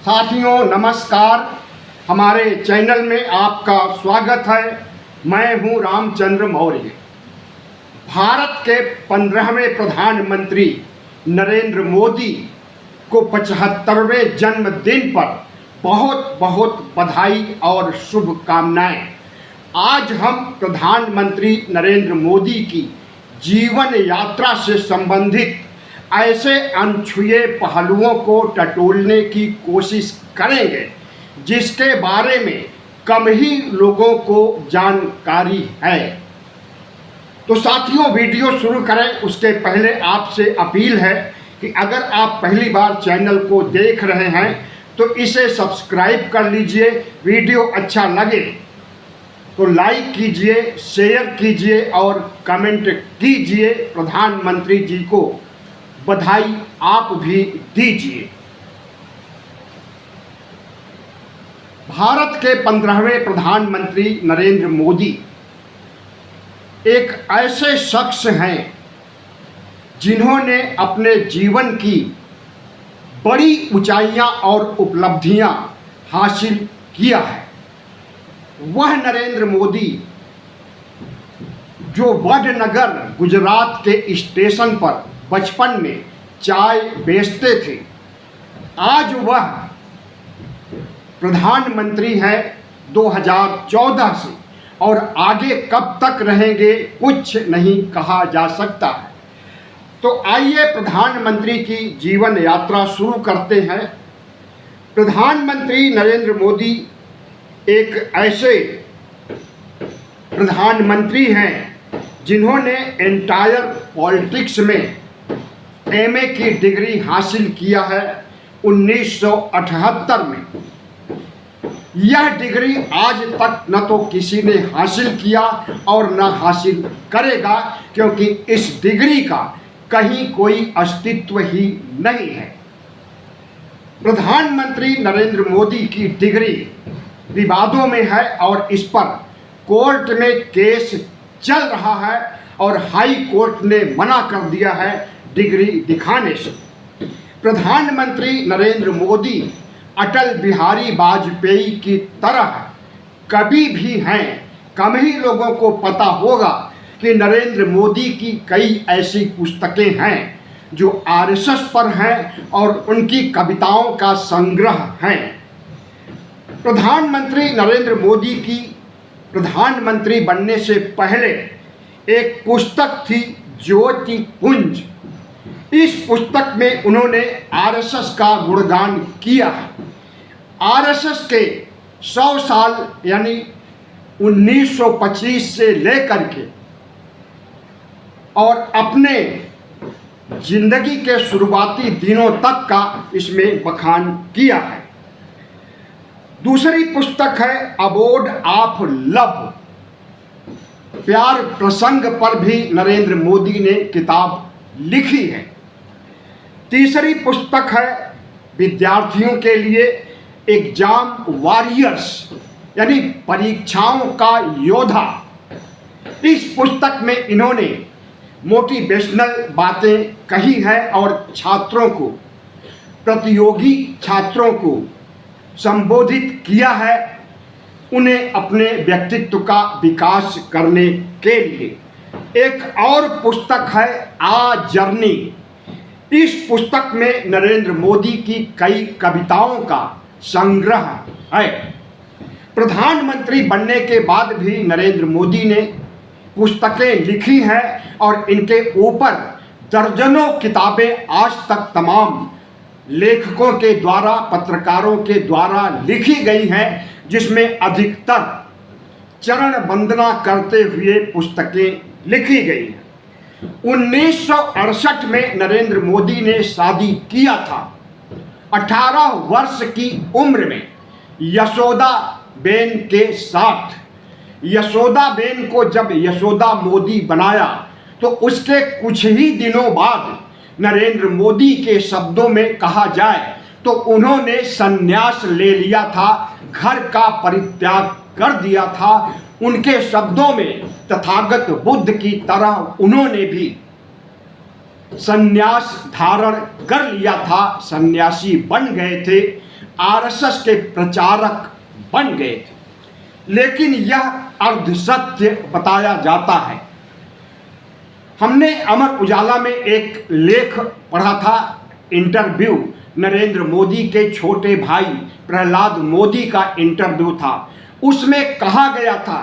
साथियों नमस्कार, हमारे चैनल में आपका स्वागत है। मैं हूं रामचंद्र मौर्य। भारत के 15वें प्रधानमंत्री नरेंद्र मोदी को 75वें जन्मदिन पर बहुत बहुत बधाई और शुभकामनाएं। आज हम प्रधानमंत्री नरेंद्र मोदी की जीवन यात्रा से संबंधित ऐसे अनछुए पहलुओं को टटोलने की कोशिश करेंगे जिसके बारे में कम ही लोगों को जानकारी है। तो साथियों, वीडियो शुरू करें उसके पहले आपसे अपील है कि अगर आप पहली बार चैनल को देख रहे हैं तो इसे सब्सक्राइब कर लीजिए। वीडियो अच्छा लगे तो लाइक कीजिए, शेयर कीजिए और कमेंट कीजिए। प्रधानमंत्री जी को बधाई आप भी दीजिए। भारत के 15वें प्रधानमंत्री नरेंद्र मोदी एक ऐसे शख्स हैं जिन्होंने अपने जीवन की बड़ी ऊंचाइयां और उपलब्धियां हासिल किया है। वह नरेंद्र मोदी जो वडनगर गुजरात के स्टेशन पर बचपन में चाय बेचते थे, आज वह प्रधानमंत्री हैं 2014 से, और आगे कब तक रहेंगे कुछ नहीं कहा जा सकता है। तो आइए प्रधानमंत्री की जीवन यात्रा शुरू करते हैं। प्रधानमंत्री नरेंद्र मोदी एक ऐसे प्रधानमंत्री हैं जिन्होंने एंटायर पॉलिटिक्स में एमए की डिग्री हासिल किया है 1978 में। यह डिग्री आज तक न तो किसी ने हासिल किया और न हासिल करेगा, क्योंकि इस डिग्री का कहीं कोई अस्तित्व ही नहीं है। प्रधानमंत्री नरेंद्र मोदी की डिग्री विवादों में है और इस पर कोर्ट में केस चल रहा है और हाई कोर्ट ने मना कर दिया है डिग्री दिखाने से। प्रधानमंत्री नरेंद्र मोदी अटल बिहारी वाजपेयी की तरह कभी भी हैं। कम ही लोगों को पता होगा कि नरेंद्र मोदी की कई ऐसी पुस्तकें हैं जो आरएसएस पर हैं और उनकी कविताओं का संग्रह है। प्रधानमंत्री नरेंद्र मोदी की प्रधानमंत्री बनने से पहले एक पुस्तक थी ज्योति पुंज। इस पुस्तक में उन्होंने आरएसएस का गुणगान किया है। आरएसएस के 100 साल यानी 1925 से लेकर के और अपने जिंदगी के शुरुआती दिनों तक का इसमें बखान किया है। दूसरी पुस्तक है अबोर्ड ऑफ लव। प्यार प्रसंग पर भी नरेंद्र मोदी ने किताब लिखी है। तीसरी पुस्तक है विद्यार्थियों के लिए एग्जाम वॉरियर्स, यानी परीक्षाओं का योद्धा। इस पुस्तक में इन्होंने मोटिवेशनल बातें कही है और छात्रों को, प्रतियोगी छात्रों को संबोधित किया है, उन्हें अपने व्यक्तित्व का विकास करने के लिए। एक और पुस्तक है आ जर्नी। इस पुस्तक में नरेंद्र मोदी की कई कविताओं का संग्रह है। प्रधानमंत्री बनने के बाद भी नरेंद्र मोदी ने पुस्तकें लिखी हैं और इनके ऊपर दर्जनों किताबें आज तक तमाम लेखकों के द्वारा, पत्रकारों के द्वारा लिखी गई हैं, जिसमें अधिकतर चरण वंदना करते हुए पुस्तकें लिखी गई हैं। 1968 में नरेंद्र मोदी ने शादी किया था। 18 वर्ष की उम्र में यशोदा बेन के साथ। यशोदा बेन को जब यशोदा मोदी बनाया तो उसके कुछ ही दिनों बाद नरेंद्र मोदी के शब्दों में कहा जाए तो उन्होंने संन्यास ले लिया था, घर का परित्याग कर दिया था। उनके शब्दों में तथागत बुद्ध की तरह उन्होंने भी संन्यास धारण कर लिया था, सन्यासी बन गए थे, आरएसएस के प्रचारक बन गए थे। लेकिन यह अर्ध सत्य बताया जाता है। हमने अमर उजाला में एक लेख पढ़ा था, इंटरव्यू नरेंद्र मोदी के छोटे भाई प्रहलाद मोदी का इंटरव्यू था। उसमें कहा गया था,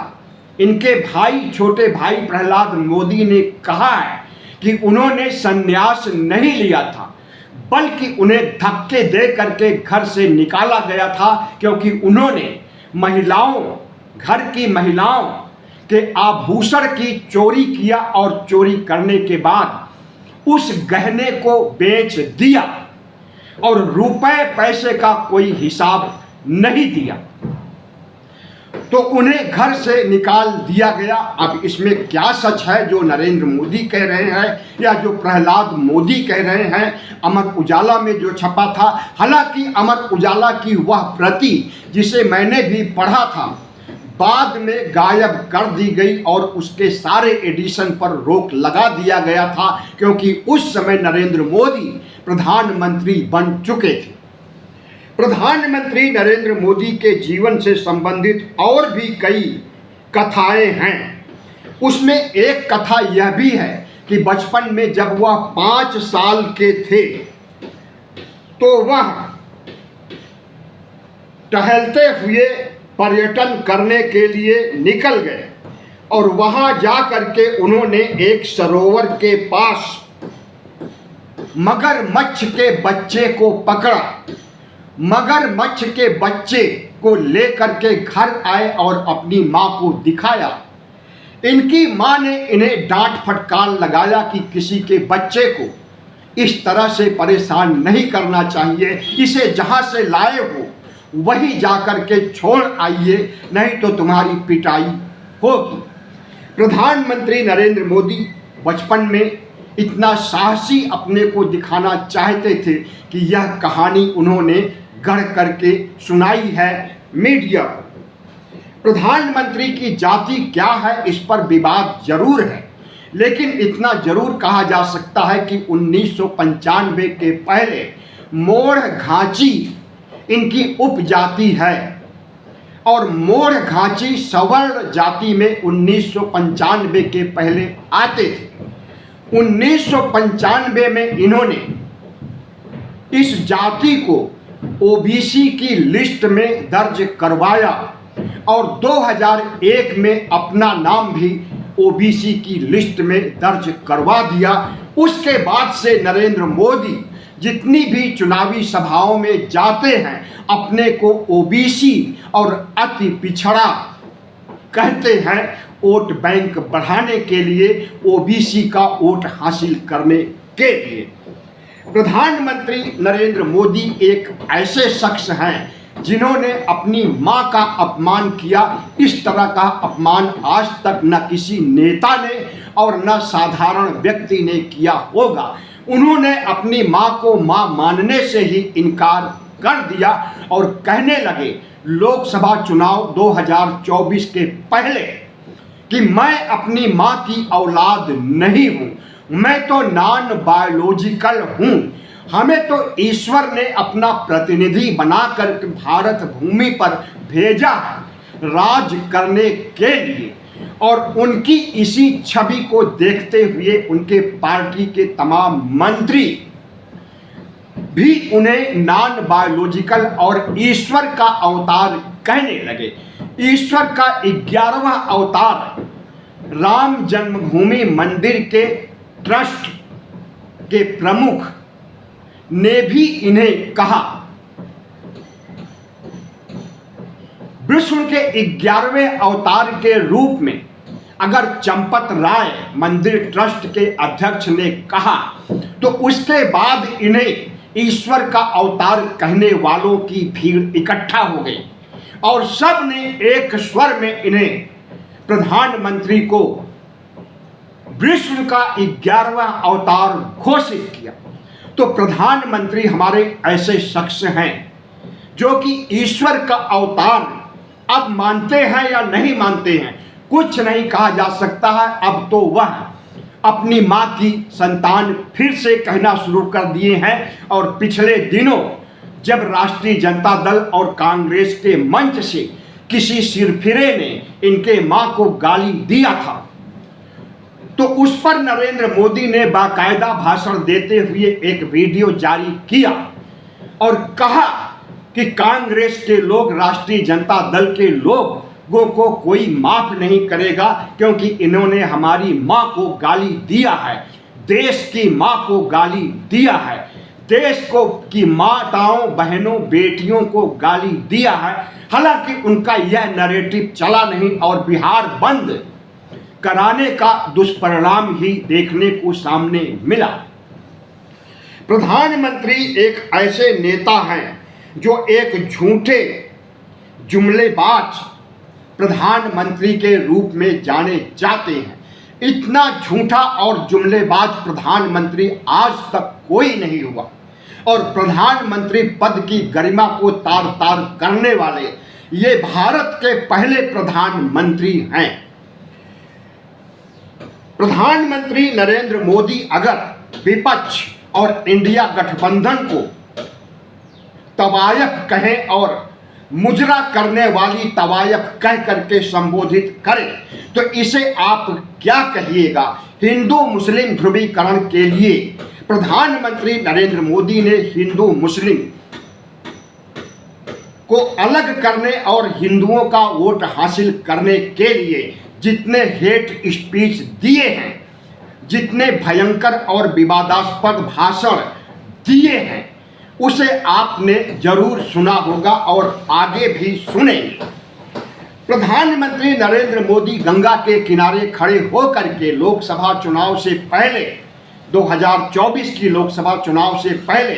इनके भाई छोटे भाई प्रहलाद मोदी ने कहा है कि उन्होंने संन्यास नहीं लिया था, बल्कि उन्हें धक्के दे करके घर से निकाला गया था, क्योंकि उन्होंने घर की महिलाओं के आभूषण की चोरी किया और चोरी करने के बाद उस गहने को बेच दिया और रुपए पैसे का कोई हिसाब नहीं दिया, तो उन्हें घर से निकाल दिया गया। अब इसमें क्या सच है जो नरेंद्र मोदी कह रहे हैं या जो प्रहलाद मोदी कह रहे हैं? अमर उजाला में जो छपा था, हालांकि अमर उजाला की वह प्रति जिसे मैंने भी पढ़ा था बाद में गायब कर दी गई और उसके सारे एडिशन पर रोक लगा दिया गया था, क्योंकि उस समय नरेंद्र मोदी प्रधानमंत्री बन चुके थे। प्रधानमंत्री नरेंद्र मोदी के जीवन से संबंधित और भी कई कथाएं हैं। उसमें एक कथा यह भी है कि बचपन में जब वह 5 साल के थे तो वह टहलते हुए पर्यटन करने के लिए निकल गए और वहां जा करके उन्होंने एक सरोवर के पास मगरमच्छ के बच्चे को पकड़ा। मगरमच्छ के बच्चे को लेकर के घर आए और अपनी माँ को दिखाया। इनकी माँ ने इन्हें डांट फटकार लगाया कि किसी के बच्चे को इस तरह से परेशान नहीं करना चाहिए, इसे जहाँ से लाए हो वही जाकर के छोड़ आइए, नहीं तो तुम्हारी पिटाई होगी। प्रधानमंत्री नरेंद्र मोदी बचपन में इतना साहसी अपने को दिखाना चाहते थे कि यह कहानी उन्होंने गढ़ करके सुनाई है मीडिया को। प्रधानमंत्री की जाति क्या है इस पर विवाद जरूर है, लेकिन इतना जरूर कहा जा सकता है कि 1995 के पहले मोड़ घाची इनकी उपजाति है और मोड़ घाची सवर्ण जाति में 1995 के पहले आते थे। 1995 में इन्होंने इस जाति को ओबीसी की लिस्ट में दर्ज करवाया और 2001 में अपना नाम भी ओबीसी की लिस्ट में दर्ज करवा दिया। उसके बाद से नरेंद्र मोदी जितनी भी चुनावी सभाओं में जाते हैं अपने को ओबीसी और अति पिछड़ा कहते हैं, वोट बैंक बढ़ाने के लिए, ओबीसी का वोट हासिल करने के लिए। प्रधानमंत्री नरेंद्र मोदी एक ऐसे शख्स हैं जिन्होंने अपनी मां का अपमान किया। इस तरह का अपमान आज तक न किसी नेता ने और न साधारण व्यक्ति ने किया होगा। उन्होंने अपनी मां को मां मानने से ही इनकार कर दिया और कहने लगे लोकसभा चुनाव 2024 के पहले कि मैं अपनी मां की औलाद नहीं हूं, मैं तो नॉन बायोलॉजिकल हूं। हमें तो ईश्वर ने अपना प्रतिनिधि बनाकर भारत भूमि पर भेजा है राज करने के लिए, और उनकी इसी छवि को देखते हुए उनके पार्टी के तमाम मंत्री भी उन्हें नॉन बायोलॉजिकल और ईश्वर का अवतार कहने लगे। ईश्वर का 11वां अवतार राम जन्मभूमि मंदिर के ट्रस्ट के प्रमुख ने भी इन्हें कहा। विष्णु के 11वें अवतार के रूप में अगर चंपत राय मंदिर ट्रस्ट के अध्यक्ष ने कहा तो उसके बाद इन्हें ईश्वर का अवतार कहने वालों की भीड़ इकट्ठा हो गई और सब ने एक स्वर में इन्हें प्रधानमंत्री को विष्णु का 11वां अवतार घोषित किया। तो प्रधानमंत्री हमारे ऐसे शख्स हैं जो कि ईश्वर का अवतार अब मानते हैं या नहीं मानते हैं कुछ नहीं कहा जा सकता है। अब तो वह अपनी मां की संतान फिर से कहना शुरू कर दिए हैं। और पिछले दिनों जब राष्ट्रीय जनता दल और कांग्रेस के मंच से किसी सिरफिरे ने इनके मां को गाली दिया था, तो उस पर नरेंद्र मोदी ने बाकायदा भाषण देते हुए एक वीडियो जारी किया और कहा कि कांग्रेस के लोग, राष्ट्रीय जनता दल के लोगों को कोई माफ नहीं करेगा, क्योंकि इन्होंने हमारी मां को गाली दिया है, देश की मां को गाली दिया है, देश को की माताओं, बहनों, बेटियों को गाली दिया है। हालांकि उनका यह नैरेटिव चला नहीं और बिहार बंद कराने का दुष्परिणाम ही देखने को सामने मिला। प्रधानमंत्री एक ऐसे नेता हैं जो एक झूठे जुमलेबाज प्रधानमंत्री के रूप में जाने जाते हैं। इतना झूठा और जुमलेबाज प्रधानमंत्री आज तक कोई नहीं हुआ और प्रधानमंत्री पद की गरिमा को तार तार करने वाले ये भारत के पहले प्रधानमंत्री हैं। प्रधानमंत्री नरेंद्र मोदी अगर विपक्ष और इंडिया गठबंधन को तवायफ कहें और मुजरा करने वाली तवायफ कह करके संबोधित करें, तो इसे आप क्या कहिएगा? हिंदू मुस्लिम ध्रुवीकरण के लिए प्रधानमंत्री नरेंद्र मोदी ने हिंदू मुस्लिम को अलग करने और हिंदुओं का वोट हासिल करने के लिए जितने हेट स्पीच दिए हैं, जितने भयंकर और विवादास्पद भाषण दिए हैं, उसे आपने जरूर सुना होगा और आगे भी सुनेंगे। प्रधानमंत्री नरेंद्र मोदी गंगा के किनारे खड़े होकर के लोकसभा चुनाव से पहले, 2024 की लोकसभा चुनाव से पहले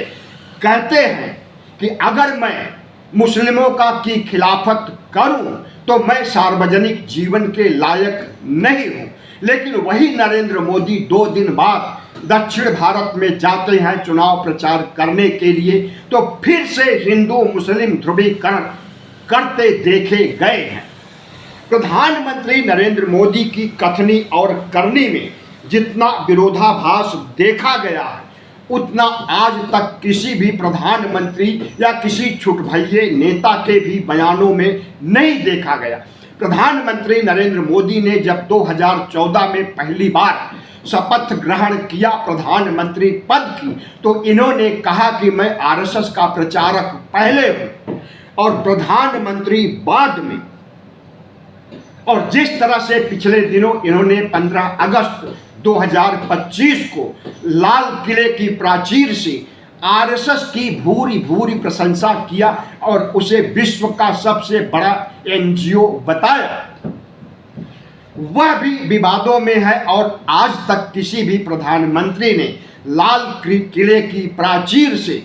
कहते हैं कि अगर मैं मुस्लिमों की खिलाफत करूं तो मैं सार्वजनिक जीवन के लायक नहीं हूं। लेकिन वही नरेंद्र मोदी 2 दिन बाद दक्षिण भारत में जाते हैं चुनाव प्रचार करने के लिए, तो फिर से हिंदू मुस्लिम ध्रुवीकरण करते देखे गए हैं। प्रधानमंत्री नरेंद्र मोदी की कथनी और करनी में जितना विरोधाभास देखा गया है, उतना आज तक किसी भी प्रधानमंत्री या किसी छुटभइये नेता के भी बयानों में नहीं देखा गया। प्रधानमंत्री नरेंद्र मोदी ने जब 2014 में पहली बार शपथ ग्रहण किया प्रधानमंत्री पद की, तो इन्होंने कहा कि मैं आरएसएस का प्रचारक पहले हूं और प्रधानमंत्री बाद में। और जिस तरह से पिछले दिनों इन्होंने 15 अगस्त 2025 को लाल किले की प्राचीर से आरएसएस की भूरी भूरी प्रशंसा किया और उसे विश्व का सबसे बड़ा एनजीओ बताया, वह भी विवादों में है। और आज तक किसी भी प्रधानमंत्री ने लाल किले की प्राचीर से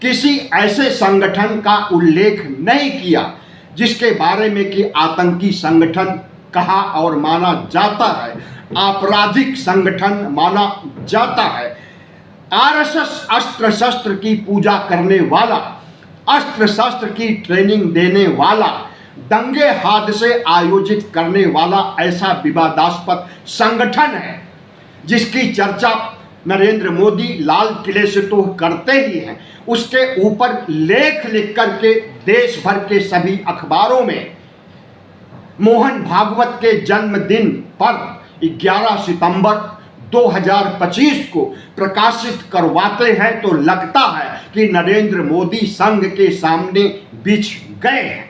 किसी ऐसे संगठन का उल्लेख नहीं किया जिसके बारे में कि आतंकी संगठन कहा और माना जाता है, आपराधिक संगठन माना जाता है। आरएसएस अस्त्र शस्त्र की पूजा करने वाला, अस्त्र शस्त्र की ट्रेनिंग देने वाला, दंगे हादसे आयोजित करने वाला ऐसा विवादास्पद संगठन है जिसकी चर्चा नरेंद्र मोदी लाल किले से तो करते ही हैं, उसके ऊपर लेख लिख करके देश भर के सभी अखबारों में मोहन भागवत के जन्मदिन पर 11 सितंबर 2025 को प्रकाशित करवाते हैं, तो लगता है कि नरेंद्र मोदी संघ के सामने बिछ गए हैं।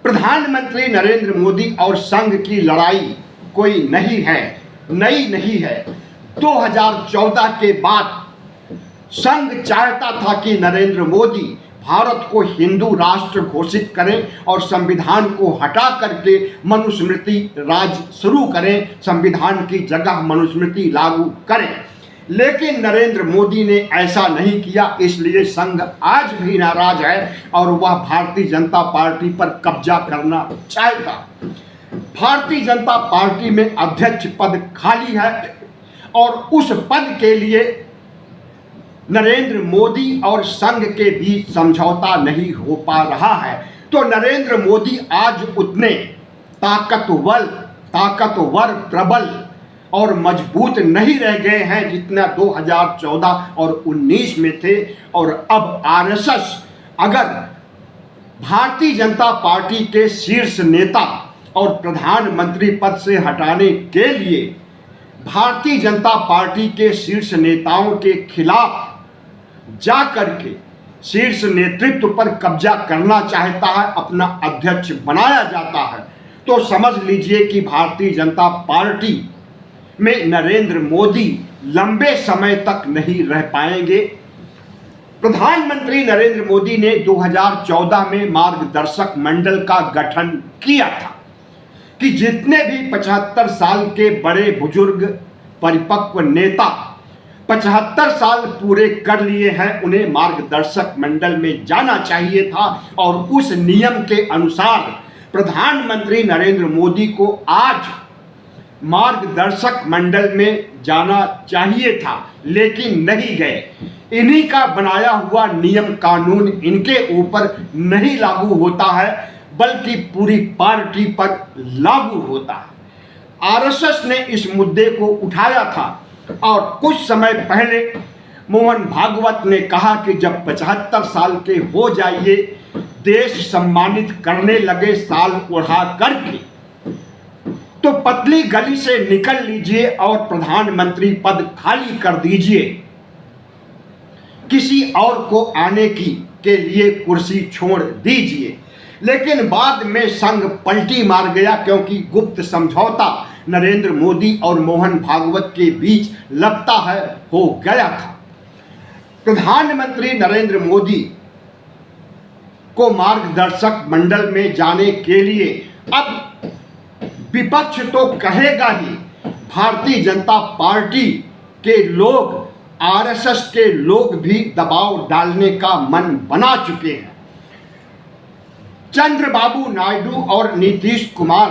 प्रधानमंत्री नरेंद्र मोदी और संघ की लड़ाई कोई नई नहीं है। 2014 के बाद संघ चाहता था कि नरेंद्र मोदी भारत को हिंदू राष्ट्र घोषित करें और संविधान को हटा करके मनुस्मृति राज शुरू करें, संविधान की जगह मनुस्मृति लागू करें। लेकिन नरेंद्र मोदी ने ऐसा नहीं किया, इसलिए संघ आज भी नाराज है और वह भारतीय जनता पार्टी पर कब्जा करना चाहता। भारतीय जनता पार्टी में अध्यक्ष पद खाली है और उस पद के लिए नरेंद्र मोदी और संघ के बीच समझौता नहीं हो पा रहा है। तो नरेंद्र मोदी आज उतने ताकतवर, प्रबल और मजबूत नहीं रह गए हैं जितना 2014 और 19 में थे। और अब आरएसएस अगर भारतीय जनता पार्टी के शीर्ष नेता और प्रधानमंत्री पद से हटाने के लिए भारतीय जनता पार्टी के शीर्ष नेताओं के खिलाफ जा करके शीर्ष नेतृत्व पर कब्जा करना चाहता है, अपना अध्यक्ष बनाया जाता है, तो समझ लीजिए कि भारतीय जनता पार्टी में नरेंद्र मोदी लंबे समय तक नहीं रह पाएंगे। प्रधानमंत्री नरेंद्र मोदी ने 2014 में मार्गदर्शक मंडल का गठन किया था कि जितने भी 75 साल के बड़े बुजुर्ग परिपक्व नेता 75 साल पूरे कर लिए हैं, उन्हें मार्गदर्शक मंडल में जाना चाहिए था। और उस नियम के अनुसार प्रधानमंत्री नरेंद्र मोदी को आज मार्गदर्शक मंडल में जाना चाहिए था, लेकिन नहीं गए। इन्हीं का बनाया हुआ नियम कानून इनके ऊपर नहीं लागू होता है, बल्कि पूरी पार्टी पर लागू होता है। आरएसएस ने इस मुद्दे को उठाया था और कुछ समय पहले मोहन भागवत ने कहा कि जब 75 साल के हो जाइए, देश सम्मानित करने लगे साल ओढ़ा करके, तो पतली गली से निकल लीजिए और प्रधानमंत्री पद खाली कर दीजिए, किसी और को आने के लिए कुर्सी छोड़ दीजिए। लेकिन बाद में संग पलटी मार गया, क्योंकि गुप्त समझौता नरेंद्र मोदी और मोहन भागवत के बीच लगता है हो गया था। प्रधानमंत्री नरेंद्र मोदी को मार्गदर्शक मंडल में जाने के लिए अब विपक्ष तो कहेगा ही, भारतीय जनता पार्टी के लोग, आरएसएस के लोग भी दबाव डालने का मन बना चुके हैं। चंद्रबाबू नायडू और नीतीश कुमार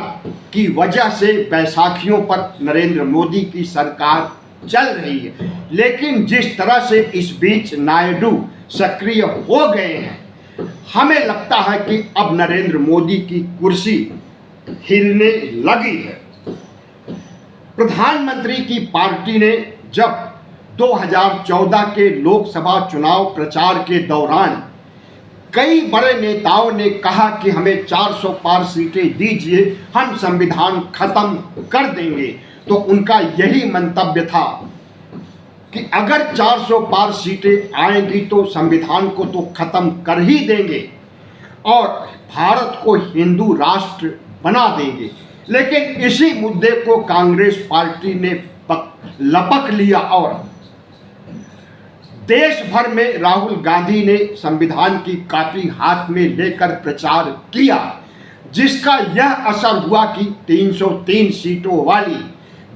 की वजह से बैसाखियों पर नरेंद्र मोदी की सरकार चल रही है, लेकिन जिस तरह से इस बीच नायडू सक्रिय हो गए हैं, हमें लगता है कि अब नरेंद्र मोदी की कुर्सी हिलने लगी है। प्रधानमंत्री की पार्टी ने जब 2014 के लोकसभा चुनाव प्रचार के दौरान कई बड़े नेताओं ने कहा कि हमें 400 पार सीटें दीजिए, हम संविधान खत्म कर देंगे, तो उनका यही मंतव्य था कि अगर 400 पार सीटें आएंगी तो संविधान को तो खत्म कर ही देंगे और भारत को हिंदू राष्ट्र बना देंगे। लेकिन इसी मुद्दे को कांग्रेस पार्टी ने लपक लिया और देश भर में राहुल गांधी ने संविधान की कॉपी हाथ में लेकर प्रचार किया, जिसका यह असर हुआ कि 303 सीटों वाली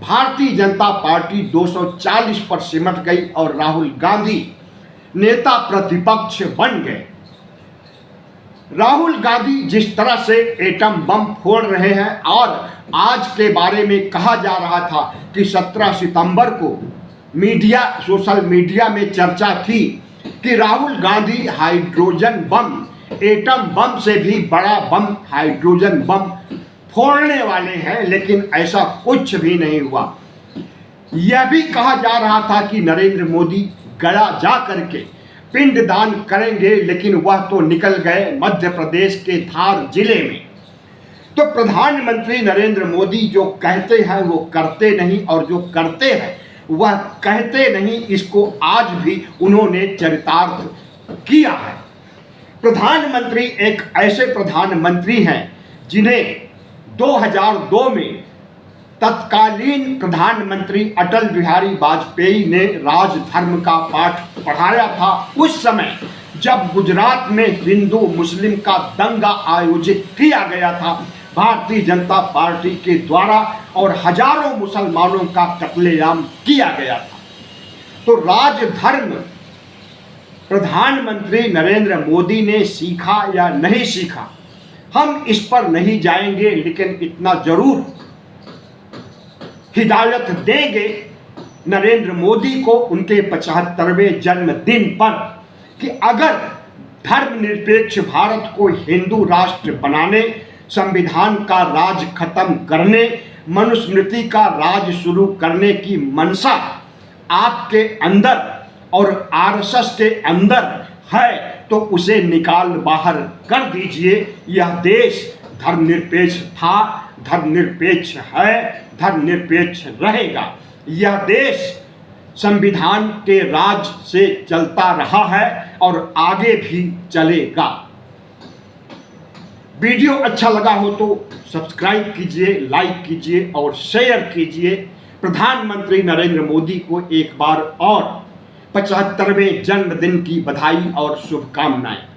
भारतीय जनता पार्टी 240 पर सिमट गई और राहुल गांधी नेता प्रतिपक्ष बन गए। राहुल गांधी जिस तरह से एटम बम फोड़ रहे हैं, और आज के बारे में कहा जा रहा था कि 17 सितंबर को सोशल मीडिया में चर्चा थी कि Rahul Gandhi hydrogen bomb, atom bomb से भी बड़ा बम हाइड्रोजन बम फोड़ने वाले हैं, लेकिन ऐसा कुछ भी नहीं हुआ। यह भी कहा जा रहा था कि नरेंद्र मोदी गया जा करके पिंडदान करेंगे, लेकिन वह तो निकल गए मध्य प्रदेश के धार जिले में। तो प्रधानमंत्री नरेंद्र मोदी जो कहते हैं वो करते नहीं, और जो करते हैं वह कहते नहीं, इसको आज भी उन्होंने चरितार्थ किया है। प्रधानमंत्री एक ऐसे प्रधानमंत्री हैं जिन्हें 2002 में तत्कालीन प्रधानमंत्री अटल बिहारी वाजपेयी ने राजधर्म का पाठ पढ़ाया था, उस समय जब गुजरात में हिंदू मुस्लिम का दंगा आयोजित किया गया था भारतीय जनता पार्टी के द्वारा, और हजारों मुसलमानों का कत्लेआम किया गया था। तो राजधर्म प्रधानमंत्री नरेंद्र मोदी ने सीखा या नहीं सीखा, हम इस पर नहीं जाएंगे, लेकिन इतना जरूर हिदायत देंगे नरेंद्र मोदी को उनके 75वें जन्मदिन पर कि अगर धर्मनिरपेक्ष भारत को हिंदू राष्ट्र बनाने, संविधान का राज खत्म करने मनुस्मृति का राज शुरू करने की मंशा आपके अंदर और आरएसएस के अंदर है तो उसे निकाल बाहर कर दीजिए। यह देश धर्मनिरपेक्ष था, धर्मनिरपेक्ष है, धर्मनिरपेक्ष रहेगा। यह देश संविधान के राज से चलता रहा है और आगे भी चलेगा। वीडियो अच्छा लगा हो तो सब्सक्राइब कीजिए, लाइक कीजिए और शेयर कीजिए। प्रधानमंत्री नरेंद्र मोदी को एक बार और 75वें जन्मदिन की बधाई और शुभकामनाएं।